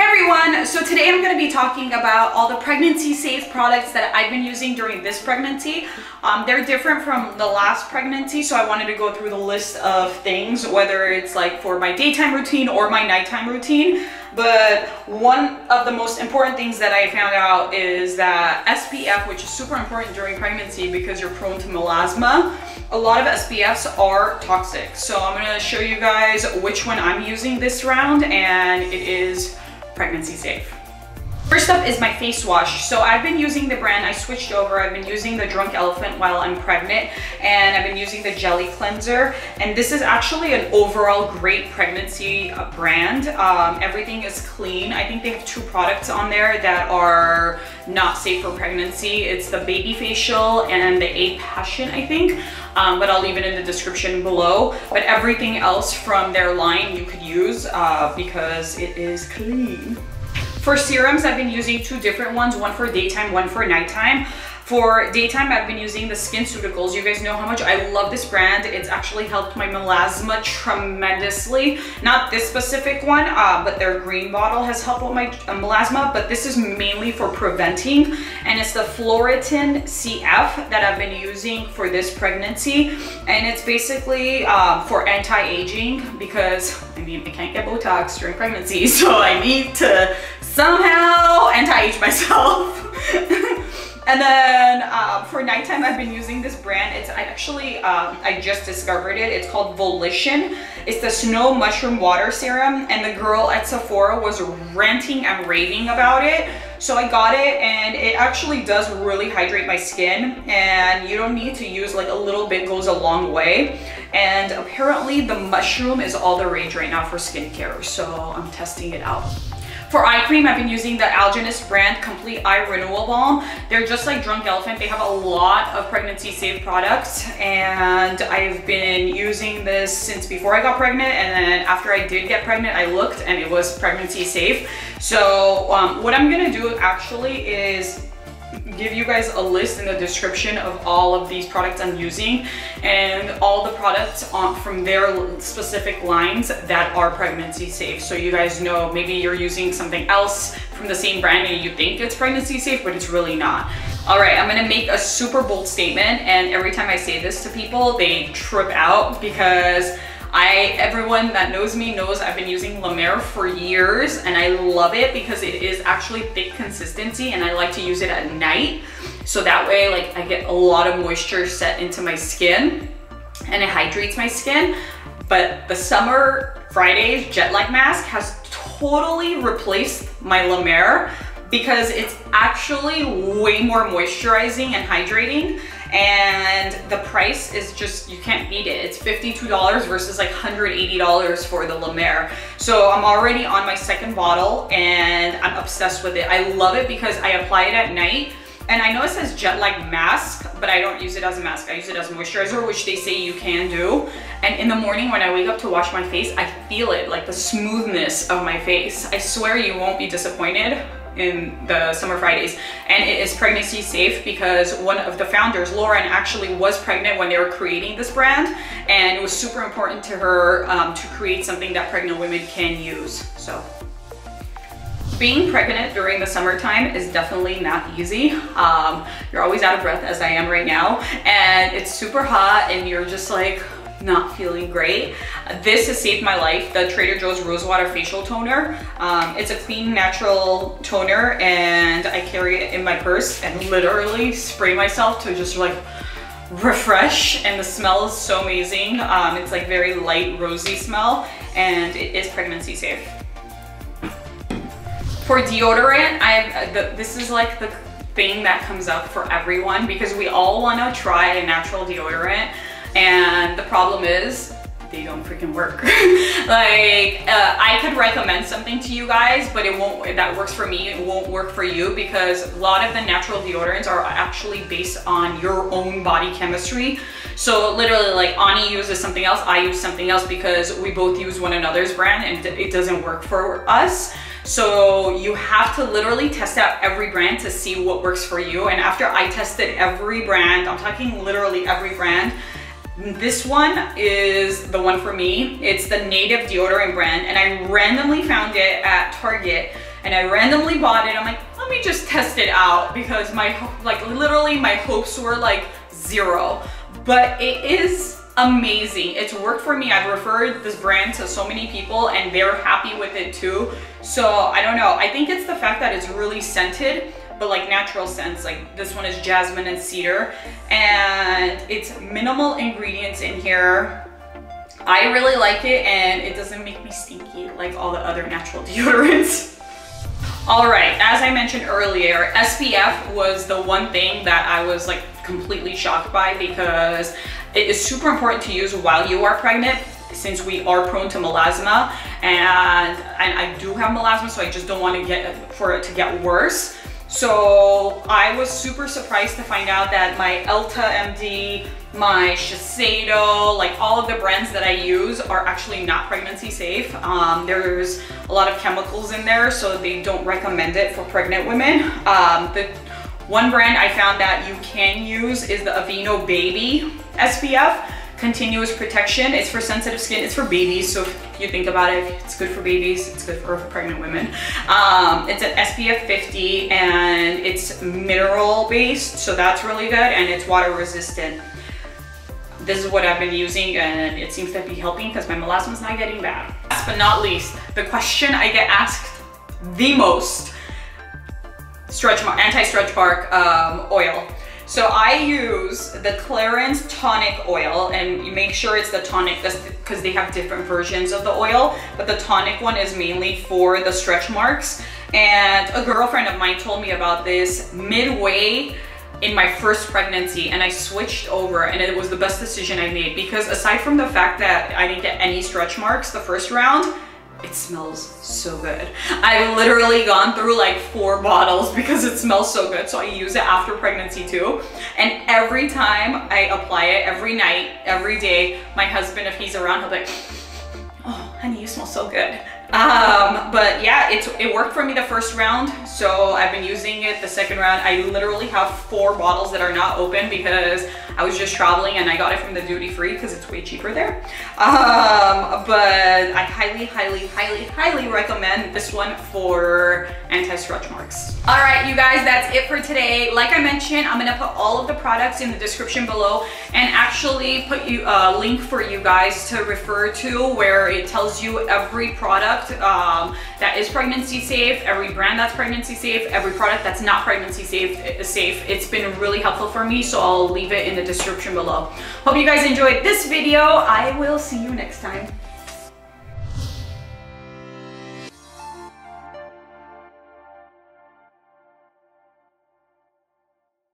Hey everyone, so today I'm going to be talking about all the pregnancy safe products that I've been using during this pregnancy. They're different from the last pregnancy, so I wanted to go through the list of things, whether it's like for my daytime routine or my nighttime routine. But one of the most important things that I found out is that SPF, which is super important during pregnancy because you're prone to melasma, a lot of SPFs are toxic. So I'm going to show you guys which one I'm using this round, and it is pregnancy safe. First up is my face wash. So I've been using the brand, I switched over. I've been using the Drunk Elephant while I'm pregnant, and I've been using the Jelly Cleanser. And this is actually an overall great pregnancy brand. Everything is clean. I think they have two products on there that are not safe for pregnancy. It's the Baby Facial and the A Passion, I think. But I'll leave it in the description below. But everything else from their line you could use because it is clean. For serums, I've been using two different ones, one for daytime, one for nighttime. For daytime, I've been using the Skinceuticals. You guys know how much I love this brand. It's actually helped my melasma tremendously. Not this specific one, but their green bottle has helped with my melasma, but this is mainly for preventing. And it's the FERULIC CF that I've been using for this pregnancy. And it's basically for anti-aging because, I mean, I can't get Botox during pregnancy, so I need to somehow anti-age myself. And then for nighttime, I've been using this brand. It's I just discovered it. It's called Volition. It's the Snow Mushroom Water Serum, and the girl at Sephora was ranting and raving about it. So I got it, and it actually does really hydrate my skin, and you don't need to use like a little bit, goes a long way. And apparently the mushroom is all the rage right now for skincare, so I'm testing it out. For eye cream, I've been using the Algenist brand Complete Eye Renewal Balm. They're just like Drunk Elephant. They have a lot of pregnancy safe products, and I've been using this since before I got pregnant, and then after I did get pregnant, I looked and it was pregnancy safe. So what I'm gonna do actually is give you guys a list in the description of all of these products I'm using and all the products from their specific lines that are pregnancy safe. So you guys know, maybe you're using something else from the same brand and you think it's pregnancy safe, but it's really not. All right, I'm gonna make a super bold statement, and every time I say this to people, they trip out because everyone that knows me knows I've been using La Mer for years, and I love it because it is actually thick consistency, and I like to use it at night. So that way, like, I get a lot of moisture set into my skin and it hydrates my skin. But the Summer Fridays Jet Lag Mask has totally replaced my La Mer because it's actually way more moisturizing and hydrating. And the price is just, you can't beat it. It's $52 versus like $180 for the La Mer. So I'm already on my second bottle and I'm obsessed with it. I love it because I apply it at night. And I know it says jet lag mask, but I don't use it as a mask. I use it as a moisturizer, which they say you can do. And in the morning when I wake up to wash my face, I feel it, like the smoothness of my face. I swear you won't be disappointed in the Summer Fridays. And it is pregnancy safe because one of the founders, Lauren, actually was pregnant when they were creating this brand, and it was super important to her to create something that pregnant women can use. So being pregnant during the summertime is definitely not easy. You're always out of breath, as I am right now, and it's super hot and you're just like not feeling great. This has saved my life, the Trader Joe's Rosewater Facial Toner. It's a clean, natural toner, and I carry it in my purse and literally spray myself to just like refresh, and the smell is so amazing. It's like very light, rosy smell, and it is pregnancy safe. For deodorant, this is like the thing that comes up for everyone because we all want to try a natural deodorant, and the problem is they don't freaking work. Like, I could recommend something to you guys, but it won't, that works for me, it won't work for you because a lot of the natural deodorants are actually based on your own body chemistry. So literally, like, Ani uses something else, I use something else because we both use one another's brand and it doesn't work for us. So you have to literally test out every brand to see what works for you. And after I tested every brand, I'm talking literally every brand, This one is the one for me. It's the Native deodorant brand, and I randomly found it at Target, and I randomly bought it. I'm like, let me just test it out, because literally my hopes were like zero, but it is amazing. It's worked for me. I've referred this brand to so many people and they're happy with it too. So I don't know, I think it's the fact that it's really scented, but like natural scents. Like this one is jasmine and cedar, and it's minimal ingredients in here. I really like it, and it doesn't make me stinky like all the other natural deodorants. All right, as I mentioned earlier, SPF was the one thing that I was like completely shocked by, because it is super important to use while you are pregnant, since we are prone to melasma, and I do have melasma, so I just don't want to it to get worse. So I was super surprised to find out that my Elta MD, my Shiseido, like all of the brands that I use are actually not pregnancy safe. There's a lot of chemicals in there, so they don't recommend it for pregnant women. The one brand I found that you can use is the AVEENO Baby SPF. Continuous protection. It's for sensitive skin, it's for babies, so if you think about it, it's good for babies, it's good for pregnant women. It's an SPF 50, and it's mineral based, so that's really good, and it's water resistant. This is what I've been using, and it seems to be helping because my melasma is not getting bad. Last but not least, the question I get asked the most, anti-stretch mark oil. So I use the Clarins Tonic Oil, and you make sure it's the tonic, because they have different versions of the oil, but the tonic one is mainly for the stretch marks. And a girlfriend of mine told me about this midway in my first pregnancy, and I switched over, and it was the best decision I made, because aside from the fact that I didn't get any stretch marks the first round, it smells so good. I've literally gone through like 4 bottles because it smells so good. So I use it after pregnancy too. And every time I apply it, every night, every day, my husband, if he's around, he'll be like, oh, honey, you smell so good. But yeah, it worked for me the first round. So I've been using it the second round. I literally have 4 bottles that are not open because I was just traveling and I got it from the duty free because it's way cheaper there. But I highly, highly, highly, highly recommend this one for anti-stretch marks. All right, you guys, that's it for today. Like I mentioned, I'm gonna put all of the products in the description below, and actually put a link for you guys to refer to where it tells you every product that is pregnancy safe, every brand that's pregnancy safe, every product that's not pregnancy safe. It's been really helpful for me, so I'll leave it in the description below. Hope you guys enjoyed this video. I will see you next time.